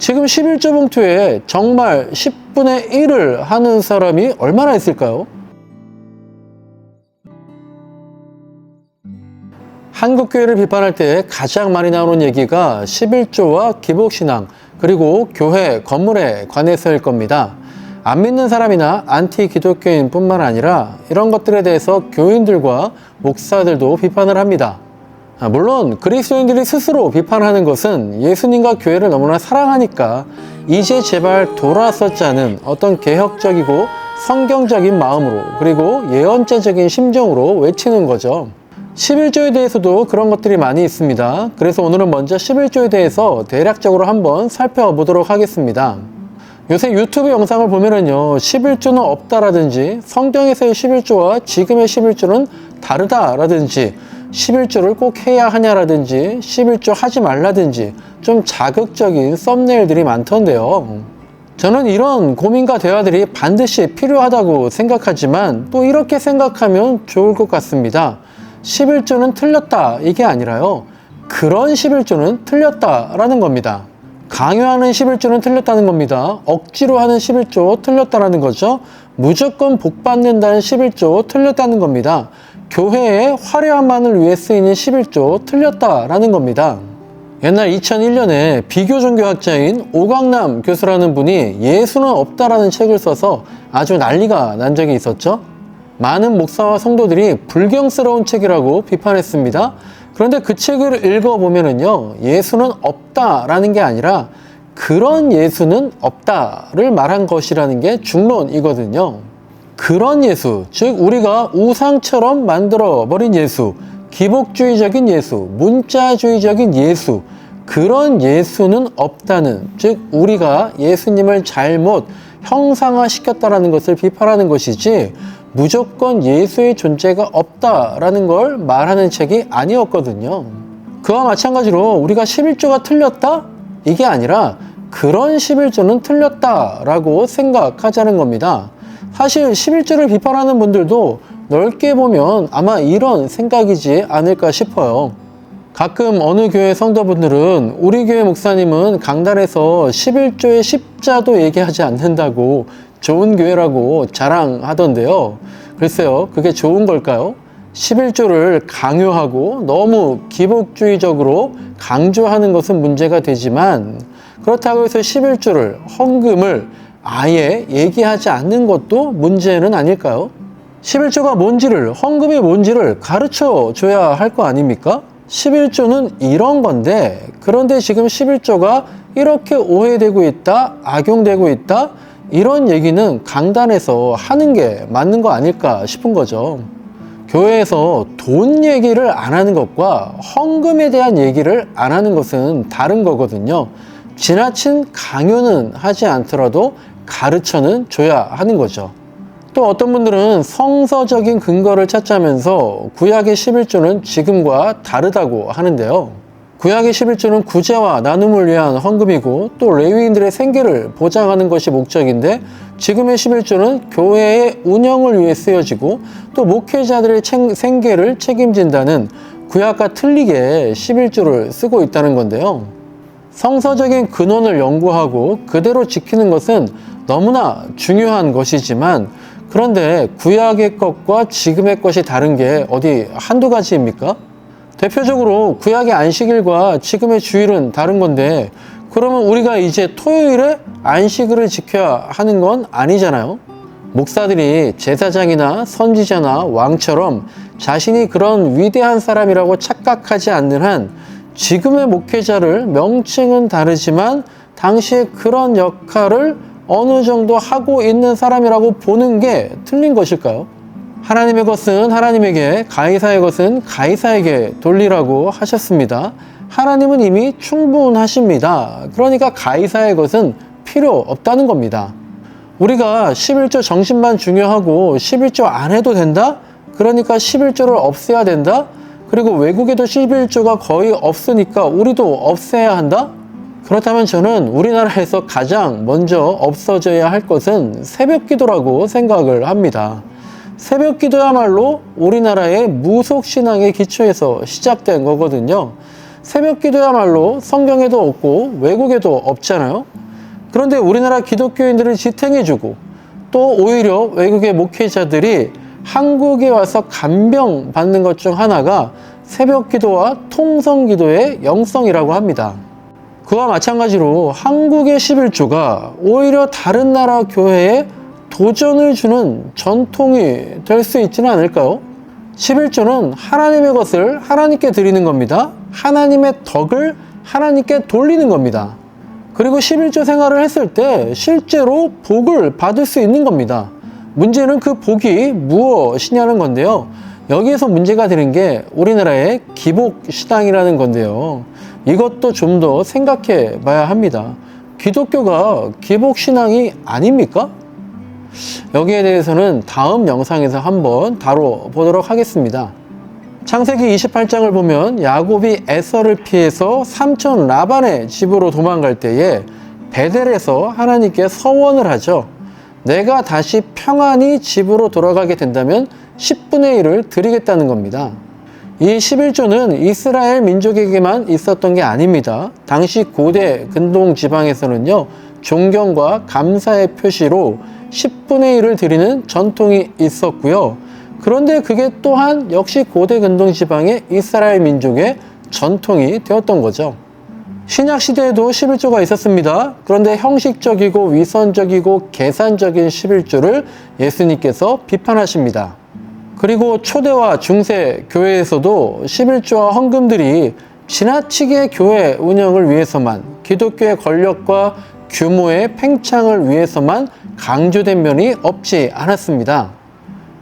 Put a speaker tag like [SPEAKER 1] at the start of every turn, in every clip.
[SPEAKER 1] 지금 11조 봉투에 정말 10분의 1을 하는 사람이 얼마나 있을까요? 한국교회를 비판할 때 가장 많이 나오는 얘기가 11조와 기복신앙, 그리고 교회, 건물에 관해서일 겁니다. 안 믿는 사람이나 안티 기독교인 뿐만 아니라 이런 것들에 대해서 교인들과 목사들도 비판을 합니다. 물론 그리스도인들이 스스로 비판하는 것은 예수님과 교회를 너무나 사랑하니까 이제 제발 돌아서자는 어떤 개혁적이고 성경적인 마음으로, 그리고 예언자적인 심정으로 외치는 거죠. 11조에 대해서도 그런 것들이 많이 있습니다. 그래서 오늘은 먼저 11조에 대해서 대략적으로 한번 살펴보도록 하겠습니다. 요새 유튜브 영상을 보면은요, 11조는 없다라든지 성경에서의 11조와 지금의 11조는 다르다라든지 11조를 꼭 해야 하냐라든지 11조 하지 말라든지 좀 자극적인 썸네일들이 많던데요. 저는 이런 고민과 대화들이 반드시 필요하다고 생각하지만 또 이렇게 생각하면 좋을 것 같습니다. 11조는 틀렸다 이게 아니라요, 그런 11조는 틀렸다라는 겁니다. 강요하는 11조는 틀렸다는 겁니다. 억지로 하는 11조 틀렸다라는 거죠. 무조건 복 받는다는 11조 틀렸다는 겁니다. 교회의 화려함만을 위해 쓰이는 11조 틀렸다라는 겁니다. 옛날 2001년에 비교종교학자인 오광남 교수라는 분이 예수는 없다라는 책을 써서 아주 난리가 난 적이 있었죠. 많은 목사와 성도들이 불경스러운 책이라고 비판했습니다. 그런데 그 책을 읽어보면은요, 예수는 없다라는 게 아니라 그런 예수는 없다를 말한 것이라는 게 중론이거든요. 그런 예수, 즉 우리가 우상처럼 만들어버린 예수, 기복주의적인 예수, 문자주의적인 예수, 그런 예수는 없다는, 즉 우리가 예수님을 잘못 형상화시켰다라는 것을 비판하는 것이지 무조건 예수의 존재가 없다라는 걸 말하는 책이 아니었거든요. 그와 마찬가지로 우리가 11조가 틀렸다? 이게 아니라 그런 11조는 틀렸다라고 생각하자는 겁니다. 사실 11조를 비판하는 분들도 넓게 보면 아마 이런 생각이지 않을까 싶어요. 가끔 어느 교회 성도분들은 우리 교회 목사님은 강단에서 11조의 십자도 얘기하지 않는다고 좋은 교회라고 자랑하던데요. 글쎄요, 그게 좋은 걸까요? 11조를 강요하고 너무 기복주의적으로 강조하는 것은 문제가 되지만, 그렇다고 해서 11조를, 헌금을 아예 얘기하지 않는 것도 문제는 아닐까요? 11조가 뭔지를, 헌금이 뭔지를 가르쳐 줘야 할 거 아닙니까? 11조는 이런 건데, 그런데 지금 11조가 이렇게 오해되고 있다, 악용되고 있다, 이런 얘기는 강단에서 하는 게 맞는 거 아닐까 싶은 거죠. 교회에서 돈 얘기를 안 하는 것과 헌금에 대한 얘기를 안 하는 것은 다른 거거든요. 지나친 강요는 하지 않더라도 가르쳐는 줘야 하는 거죠. 또 어떤 분들은 성서적인 근거를 찾자면서 구약의 11조는 지금과 다르다고 하는데요. 구약의 11조는 구제와 나눔을 위한 헌금이고 또 레위인들의 생계를 보장하는 것이 목적인데, 지금의 11조는 교회의 운영을 위해 쓰여지고 또 목회자들의 생계를 책임진다는 구약과 틀리게 11조를 쓰고 있다는 건데요. 성서적인 근원을 연구하고 그대로 지키는 것은 너무나 중요한 것이지만, 그런데 구약의 것과 지금의 것이 다른 게 어디 한두 가지입니까? 대표적으로 구약의 안식일과 지금의 주일은 다른 건데, 그러면 우리가 이제 토요일에 안식일을 지켜야 하는 건 아니잖아요. 목사들이 제사장이나 선지자나 왕처럼 자신이 그런 위대한 사람이라고 착각하지 않는 한 지금의 목회자를 명칭은 다르지만 당시에 그런 역할을 어느 정도 하고 있는 사람이라고 보는 게 틀린 것일까요? 하나님의 것은 하나님에게, 가이사의 것은 가이사에게 돌리라고 하셨습니다. 하나님은 이미 충분하십니다. 그러니까 가이사의 것은 필요 없다는 겁니다. 우리가 11조 정신만 중요하고 11조 안 해도 된다? 그러니까 11조를 없애야 된다? 그리고 외국에도 11조가 거의 없으니까 우리도 없애야 한다? 그렇다면 저는 우리나라에서 가장 먼저 없어져야 할 것은 새벽기도라고 생각을 합니다. 새벽기도야말로 우리나라의 무속신앙의 기초에서 시작된 거거든요. 새벽 기도야말로 성경에도 없고 외국에도 없잖아요. 그런데 우리나라 기독교인들을 지탱해주고 또 오히려 외국의 목회자들이 한국에 와서 간병 받는 것 중 하나가 새벽 기도와 통성 기도의 영성이라고 합니다. 그와 마찬가지로 한국의 11조가 오히려 다른 나라 교회에 도전을 주는 전통이 될 수 있지는 않을까요? 11조는 하나님의 것을 하나님께 드리는 겁니다. 하나님의 덕을 하나님께 돌리는 겁니다. 그리고 11조 생활을 했을 때 실제로 복을 받을 수 있는 겁니다. 문제는 그 복이 무엇이냐는 건데요. 여기에서 문제가 되는 게 우리나라의 기복신앙이라는 건데요. 이것도 좀 더 생각해 봐야 합니다. 기독교가 기복신앙이 아닙니까? 여기에 대해서는 다음 영상에서 한번 다뤄보도록 하겠습니다. 창세기 28장을 보면 야곱이 에서를 피해서 삼촌 라반의 집으로 도망갈 때에 베델에서 하나님께 서원을 하죠. 내가 다시 평안히 집으로 돌아가게 된다면 10분의 1을 드리겠다는 겁니다. 이 11조는 이스라엘 민족에게만 있었던 게 아닙니다. 당시 고대 근동 지방에서는요, 존경과 감사의 표시로 10분의 1을 드리는 전통이 있었고요. 그런데 그게 또한 역시 고대 근동 지방의 이스라엘 민족의 전통이 되었던 거죠. 신약 시대에도 11조가 있었습니다. 그런데 형식적이고 위선적이고 계산적인 11조를 예수님께서 비판하십니다. 그리고 초대와 중세 교회에서도 11조와 헌금들이 지나치게 교회 운영을 위해서만, 기독교의 권력과 규모의 팽창을 위해서만 강조된 면이 없지 않았습니다.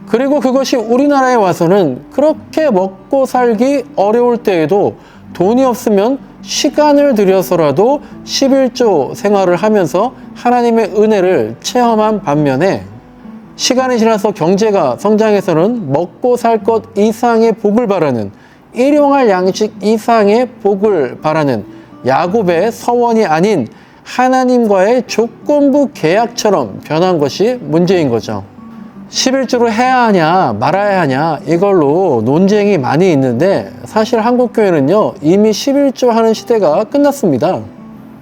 [SPEAKER 1] 그리고 그것이 우리나라에 와서는 그렇게 먹고 살기 어려울 때에도 돈이 없으면 시간을 들여서라도 11조 생활을 하면서 하나님의 은혜를 체험한 반면에 시간이 지나서 경제가 성장해서는 먹고 살 것 이상의 복을 바라는, 일용할 양식 이상의 복을 바라는 야곱의 서원이 아닌 하나님과의 조건부 계약처럼 변한 것이 문제인 거죠. 11조를 해야 하냐 말아야 하냐 이걸로 논쟁이 많이 있는데 사실 한국교회는요 이미 11조 하는 시대가 끝났습니다.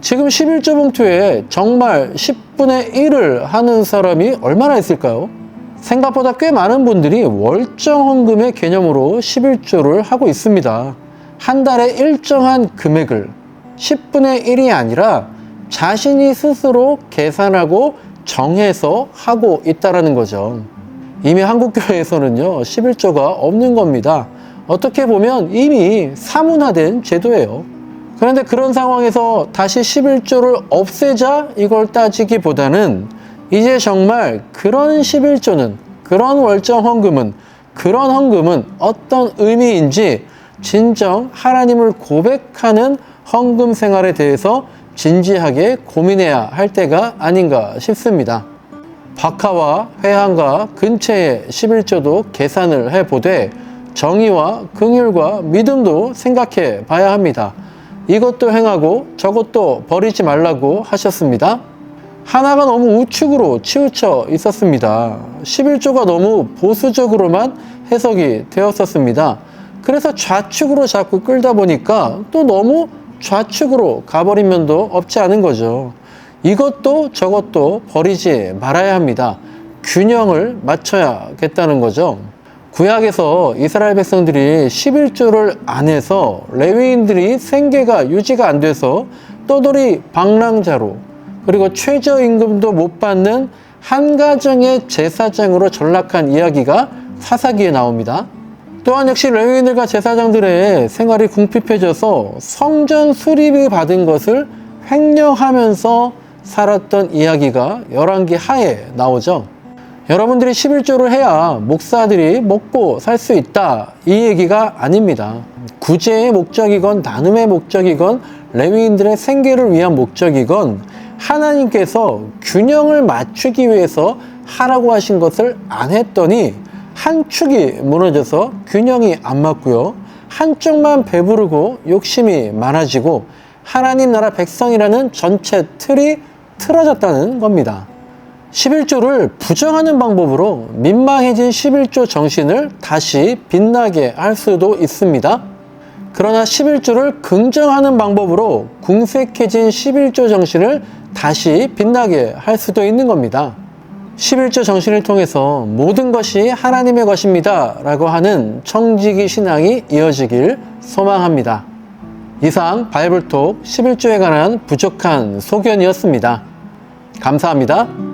[SPEAKER 1] 지금 11조 봉투에 정말 10분의 1을 하는 사람이 얼마나 있을까요? 생각보다 꽤 많은 분들이 월정 헌금의 개념으로 11조를 하고 있습니다. 한 달에 일정한 금액을 10분의 1이 아니라 자신이 스스로 계산하고 정해서 하고 있다는 거죠. 이미 한국교회에서는요 11조가 없는 겁니다. 어떻게 보면 이미 사문화된 제도예요. 그런데 그런 상황에서 다시 11조를 없애자 이걸 따지기보다는 이제 정말 그런 11조는, 그런 월정 헌금은, 그런 헌금은 어떤 의미인지 진정 하나님을 고백하는 헌금 생활에 대해서 진지하게 고민해야 할 때가 아닌가 싶습니다. 박하와 회한과 근처의 11조도 계산을 해보되 정의와 긍휼과 믿음도 생각해 봐야 합니다. 이것도 행하고 저것도 버리지 말라고 하셨습니다. 하나가 너무 우측으로 치우쳐 있었습니다. 11조가 너무 보수적으로만 해석이 되었었습니다. 그래서 좌측으로 자꾸 끌다 보니까 또 너무 좌측으로 가버린 면도 없지 않은 거죠. 이것도 저것도 버리지 말아야 합니다. 균형을 맞춰야겠다는 거죠. 구약에서 이스라엘 백성들이 11조를 안 해서 레위인들이 생계가 유지가 안 돼서 떠돌이 방랑자로 그리고 최저임금도 못 받는 한 가정의 제사장으로 전락한 이야기가 사사기에 나옵니다. 또한 역시 레위인들과 제사장들의 생활이 궁핍해져서 성전 수리비 받은 것을 횡령하면서 살았던 이야기가 열왕기 하에 나오죠. 여러분들이 11조를 해야 목사들이 먹고 살 수 있다 이 얘기가 아닙니다. 구제의 목적이건 나눔의 목적이건 레위인들의 생계를 위한 목적이건 하나님께서 균형을 맞추기 위해서 하라고 하신 것을 안 했더니 한 축이 무너져서 균형이 안 맞고요. 한쪽만 배부르고 욕심이 많아지고 하나님 나라 백성이라는 전체 틀이 틀어졌다는 겁니다. 11조를 부정하는 방법으로 민망해진 11조 정신을 다시 빛나게 할 수도 있습니다. 그러나 11조를 긍정하는 방법으로 궁색해진 11조 정신을 다시 빛나게 할 수도 있는 겁니다. 11조 정신을 통해서 모든 것이 하나님의 것입니다 라고 하는 청지기 신앙이 이어지길 소망합니다. 이상 바이블톡 11조에 관한 부족한 소견이었습니다. 감사합니다.